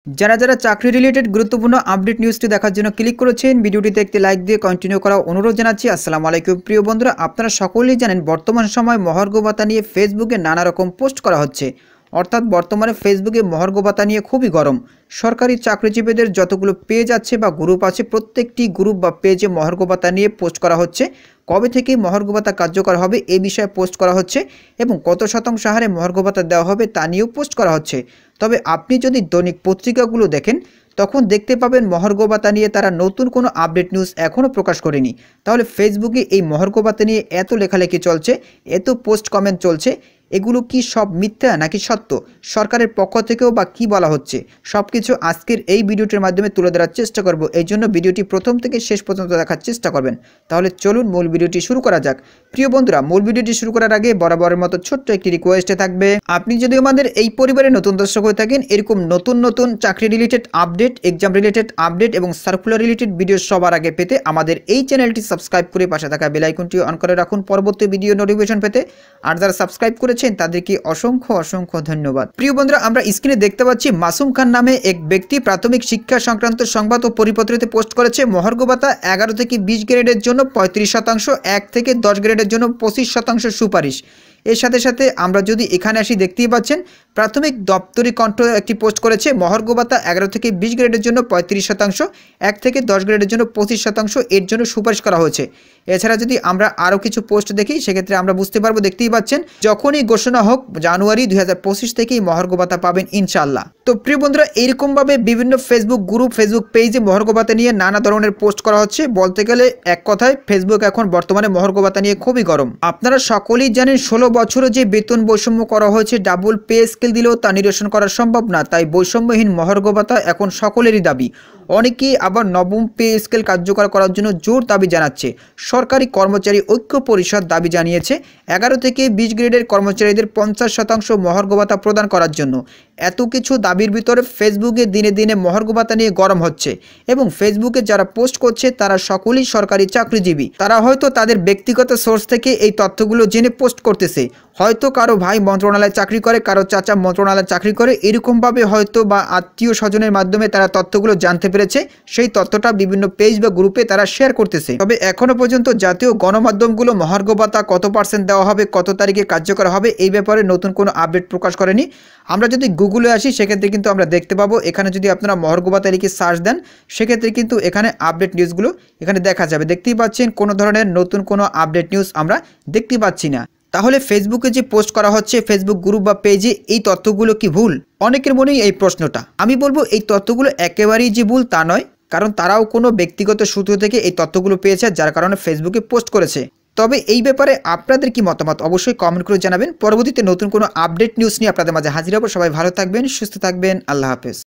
যারা যারা চাকরি রিলেটেড গুরুত্বপূর্ণ আপডেট নিউজটি দেখার জন্য ক্লিক করেছেন, ভিডিওটিতে একটি লাইক দিয়ে কন্টিনিউ করার অনুরোধ জানাচ্ছি। আসসালামু আলাইকুম প্রিয় বন্ধুরা, আপনারা সকলেই জানেন বর্তমান সময় মহার্ঘ ভাতা নিয়ে ফেসবুকে নানা রকম পোস্ট করা হচ্ছে। অর্থাৎ বর্তমানে ফেসবুকে মহার্ঘ ভাতা নিয়ে খুবই গরম। সরকারি চাকরিজীবীদের যতগুলো পেজ আছে বা গ্রুপ আছে, প্রত্যেকটি গ্রুপ বা পেজে মহার্ঘ ভাতা নিয়ে পোস্ট করা হচ্ছে। কবে থেকে মহার্ঘ ভাতা কার্যকর হবে এই বিষয়ে পোস্ট করা হচ্ছে এবং কত শতাংশ হারে মহার্ঘ ভাতা দেওয়া হবে তা নিয়েও পোস্ট করা হচ্ছে। তবে আপনি যদি দৈনিক পত্রিকাগুলো দেখেন তখন দেখতে পাবেন মহার্ঘ ভাতা নিয়ে তারা নতুন কোনো আপডেট নিউজ এখনও প্রকাশ করেনি। তাহলে ফেসবুকে এই মহার্ঘ ভাতা নিয়ে এত লেখালেখি চলছে, এত পোস্ট কমেন্ট চলছে, এগুলো কি সব মিথ্যা নাকি সত্য? সরকারের পক্ষ থেকেও বা কী বলা হচ্ছে, সব কিছু আজকের এই ভিডিওটির মাধ্যমে তুলে ধরার চেষ্টা করব। এই জন্য ভিডিওটি প্রথম থেকে শেষ পর্যন্ত দেখার চেষ্টা করবেন। তাহলে চলুন মূল ভিডিওটি শুরু করা যাক। প্রিয় বন্ধুরা, মূল ভিডিওটি শুরু করার আগে বরাবরের মতো ছোট্ট একটি রিকোয়েস্টে থাকবে, আপনি যদি আমাদের এই পরিবারে নতুন দর্শক হয়ে থাকেন, এরকম নতুন নতুন চাকরি related update, exam related update এবং সার্কুলার রিলেটেড ভিডিও সবার আগে পেতে আমাদের এই চ্যানেলটি সাবস্ক্রাইব করে পাশে থাকা বেল আইকনটি অন করে রাখুন পরবর্তী ভিডিও নোটিফিকেশন পেতে। আর যারা সাবস্ক্রাইব করেছেন তাদেরকে অসংখ্য অসংখ্য ধন্যবাদ। প্রিয় বন্ধুরা, আমরা স্ক্রিনে দেখতে পাচ্ছি মাসুম খান নামে এক ব্যক্তি প্রাথমিক শিক্ষা সংক্রান্ত সংবাদ ও পরিপত্রিতে পোস্ট করেছে মহার্ঘ ভাতা 11 থেকে 20 গ্রেডের জন্য 35%, 1 থেকে 10 গ্রেডের জন্য 25% সুপারিশ। এর সাথে সাথে আমরা যদি এখানে আসি দেখতেই পাচ্ছেন প্রাথমিক দপ্তরি কণ্ঠ একটি পোস্ট করেছে মহার্ঘ ভাতা 11 থেকে 20 গ্রেডের জন্য 35%, 1 থেকে 10 গ্রেডের জন্য 25% এর জন্য সুপারিশ করা হয়েছে। এছাড়া যদি আমরা আরও কিছু পোস্ট দেখি সেক্ষেত্রে আমরা বুঝতে পারবো, দেখতেই পাচ্ছেন যখনই ঘোষণা হোক জানুয়ারি 2025 থেকেই মহার্ঘ ভাতা পাবেন ইনশাল্লাহ। তো প্রিয় বন্ধুরা, এইরকমভাবে বিভিন্ন ফেসবুক গ্রুপ, ফেসবুক পেজে মহার্ঘ ভাতা নিয়ে নানা ধরনের পোস্ট করা হচ্ছে। বলতে গেলে এক কথায় ফেসবুক এখন বর্তমানে মহার্ঘ ভাতা নিয়ে খুবই গরম। আপনারা সকলেই জানেন 16 বছরে যে বেতন বৈষম্য করা হয়েছে, ডাবল পে স্কেল দিলেও তা নিরসন করা সম্ভব না। তাই বৈষম্যহীন মহার্ঘ ভাতা এখন সকলেরই দাবি। অনেকেই আবার নবম পে স্কেল কার্যকর করার জন্য জোর দাবি জানাচ্ছে। সরকারি কর্মচারী ঐক্য পরিষদ দাবি জানিয়েছে 11 থেকে 20 গ্রেডের কর্মচারীদের 50% মহার্ঘ ভাতা প্রদান করার জন্য। এত কিছু দাবির ভিতরে ফেসবুকে দিনে দিনে মহার্ঘ ভাতা নিয়ে গরম হচ্ছে এবং ফেসবুকে যারা পোস্ট করছে তারা সকলেই সরকারি চাকরিজীবী। তারা হয়তো তাদের ব্যক্তিগত সোর্স থেকে এই তথ্যগুলো জেনে পোস্ট করতেছে। হয়তো কারো ভাই মন্ত্রণালয়ে চাকরি করে, কারো চাচা মন্ত্রণালয়ে চাকরি করে, এরকমভাবে হয়তো বা আত্মীয় স্বজনের মাধ্যমে তারা তথ্যগুলো জানতে পেরেছে। সেই তথ্যটা বিভিন্ন পেজ বা গ্রুপে তারা শেয়ার করতেছে। তবে এখনো পর্যন্ত জাতীয় গণমাধ্যমগুলো মহার্ঘ ভাতা কত % দেওয়া হবে, কত তারিখে কার্যকর হবে এই ব্যাপারে নতুন কোনো আপডেট প্রকাশ করেনি। আমরা যদি গুগলে আসি সেক্ষেত্রে কিন্তু আমরা দেখতে পাবো, এখানে যদি আপনারা মহার্ঘ ভাতা লিখে সার্চ দেন সেক্ষেত্রে কিন্তু এখানে আপডেট নিউজগুলো এখানে দেখা যাবে। দেখতেই পাচ্ছেন কোনো ধরনের নতুন কোনো আপডেট নিউজ আমরা দেখতে পাচ্ছি না। তাহলে ফেসবুকে যে পোস্ট করা হচ্ছে ফেসবুক গ্রুপ বা পেজে, এই তথ্যগুলো কি ভুল? অনেকের মনেই এই প্রশ্নটা। আমি বলবো এই তথ্যগুলো একেবারেই যে ভুল তা নয়, কারণ তারাও কোনো ব্যক্তিগত সূত্র থেকে এই তথ্যগুলো পেয়েছে, যার কারণে ফেসবুকে পোস্ট করেছে। তবে এই ব্যাপারে আপনাদের কি মতামত অবশ্যই কমেন্ট করে জানাবেন। পরবর্তীতে নতুন কোনো আপডেট নিউজ নিয়ে আপনাদের মাঝে হাজির হব। সবাই ভালো থাকবেন, সুস্থ থাকবেন, আল্লাহ হাফেজ।